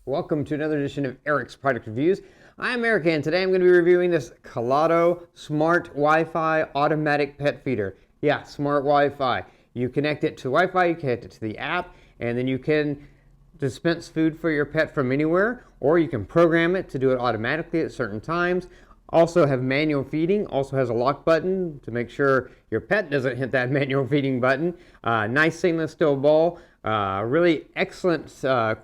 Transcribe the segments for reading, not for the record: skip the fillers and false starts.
Welcome to another edition of Eric's Product Reviews. I'm Eric, and today I'm going to be reviewing this Kalado Smart Wi-Fi Automatic Pet Feeder. Yeah, Smart Wi-Fi. You connect it to Wi-Fi, you connect it to the app, and then you can dispense food for your pet from anywhere, or you can program it to do it automatically at certain times. Also have manual feeding, also has a lock button to make sure your pet doesn't hit that manual feeding button. Nice stainless steel bowl, really excellent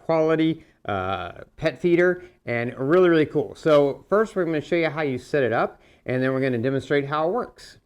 quality pet feeder, and really cool. So first we're going to show you how you set it up, and then we're going to demonstrate how it works.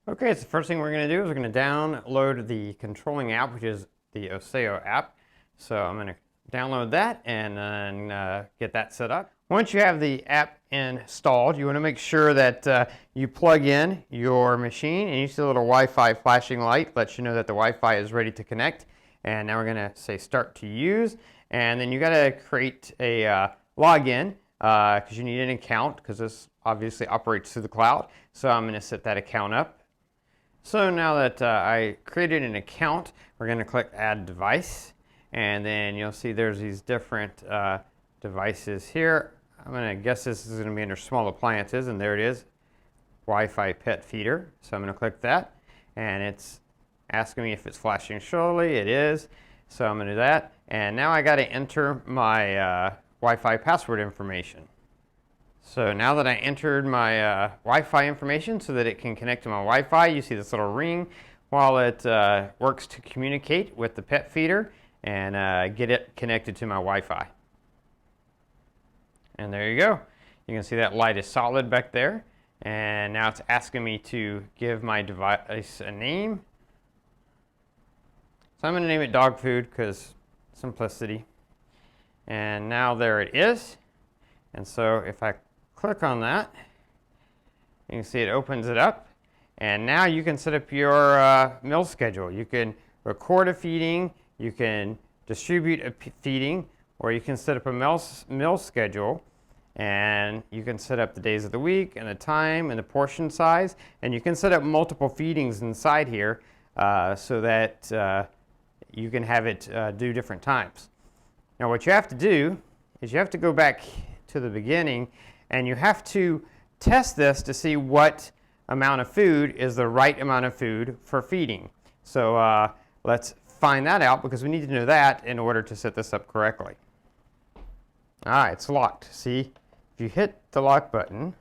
Okay, so the first thing we're going to do is we're going to download the controlling app, which is the Oseo app. So I'm going to download that and then get that set up. Once you have the app installed, you want to make sure that you plug in your machine, and you see a little Wi-Fi flashing light, lets you know that the Wi-Fi is ready to connect. And now we're going to say start to use, and then you got to create a login because you need an account, because this obviously operates through the cloud. So I'm going to set that account up. So now that I created an account, we're going to click add device, and then you'll see there's these different devices here. I'm going to guess this is going to be under small appliances, and there it is, Wi-Fi pet feeder. So I'm going to click that, and it's asking me if it's flashing slowly. It is. So I'm going to do that, and now I got to enter my Wi-Fi password information. So now that I entered my Wi-Fi information so that it can connect to my Wi-Fi, you see this little ring while it works to communicate with the pet feeder and get it connected to my Wi-Fi. And there you go. You can see that light is solid back there. And now it's asking me to give my device a name. So I'm going to name it dog food because simplicity. And now there it is. And so if I click on that, you can see it opens it up. And now you can set up your meal schedule. You can record a feeding, you can distribute a feeding, or you can set up a meal schedule, and you can set up the days of the week and the time and the portion size, and you can set up multiple feedings inside here so that you can have it do different times. Now what you have to do is you have to go back to the beginning, and you have to test this to see what amount of food is the right amount of food for feeding. So let's find that out, because we need to know that in order to set this up correctly. Alright, it's locked. See, if you hit the lock button,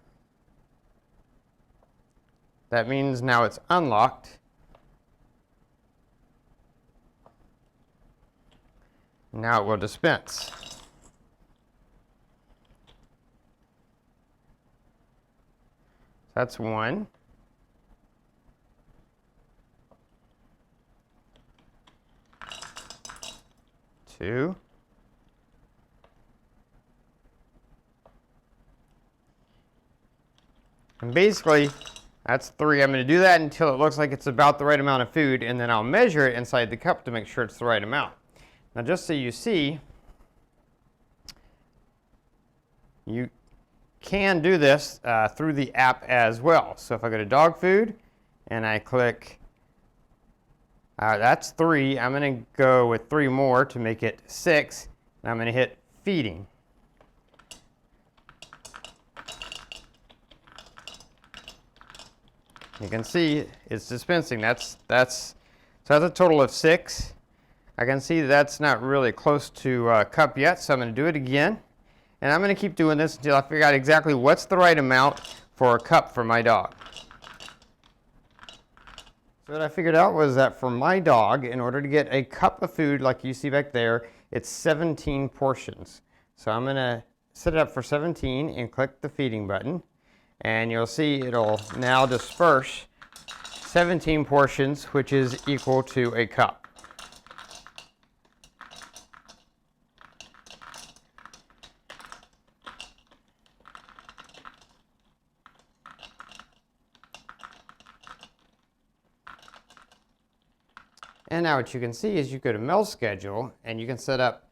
that means now it's unlocked. Now it will dispense. That's one. Two. And basically, that's three. I'm going to do that until it looks like it's about the right amount of food, and then I'll measure it inside the cup to make sure it's the right amount. Now, just so you see, you can do this through the app as well. So if I go to dog food and I click, that's three. I'm going to go with three more to make it six. And I'm going to hit feeding. You can see it's dispensing. So that's a total of six. I can see that's not really close to a cup yet, so I'm going to do it again. And I'm going to keep doing this until I figure out exactly what's the right amount for a cup for my dog. So what I figured out was that for my dog, in order to get a cup of food like you see back there, it's 17 portions. So I'm going to set it up for 17 and click the feeding button. And you'll see it'll now disperse 17 portions, which is equal to a cup. And now what you can see is you go to Mel Schedule, and you can set up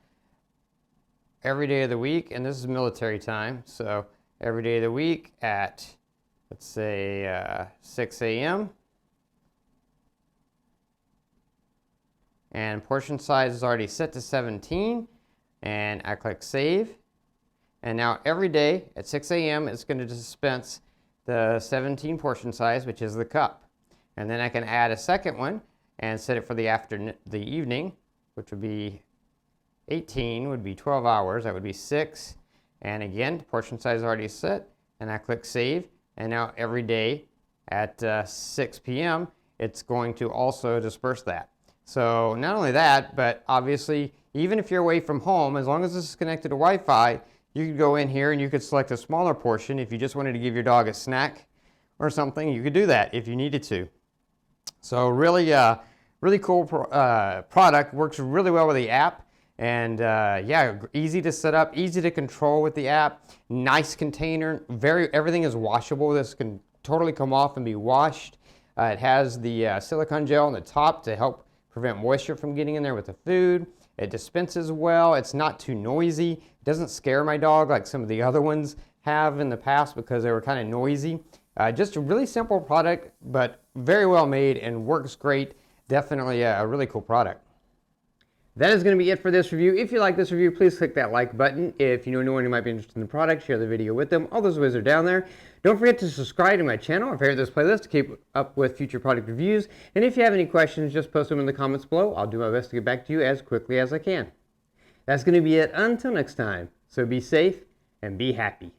every day of the week, and this is military time, so every day of the week at, let's say, 6 a.m. And portion size is already set to 17. and I click save. And now every day at 6 a.m. it's going to dispense the 17 portion size, which is the cup. And then I can add a second one and set it for the evening, which would be 18, would be 12 hours. That would be 6. And again, the portion size is already set. And I click save. And now every day at 6 p.m., it's going to also disperse that. So not only that, but obviously, even if you're away from home, as long as this is connected to Wi-Fi, you could go in here and you could select a smaller portion. If you just wanted to give your dog a snack or something, you could do that if you needed to. So really, really cool product. Works really well with the app. And yeah, easy to set up, easy to control with the app. Nice container. Everything is washable. This can totally come off and be washed. It has the silicone gel on the top to help prevent moisture from getting in there with the food. It dispenses well. It's not too noisy. It doesn't scare my dog like some of the other ones have in the past because they were kind of noisy. Just a really simple product, but very well made and works great. Definitely a really cool product. That is going to be it for this review. If you like this review, please click that like button. If you know anyone who might be interested in the product, share the video with them. All those ways are down there. Don't forget to subscribe to my channel or favorite this playlist to keep up with future product reviews. And if you have any questions, just post them in the comments below. I'll do my best to get back to you as quickly as I can. That's going to be it until next time. So be safe and be happy.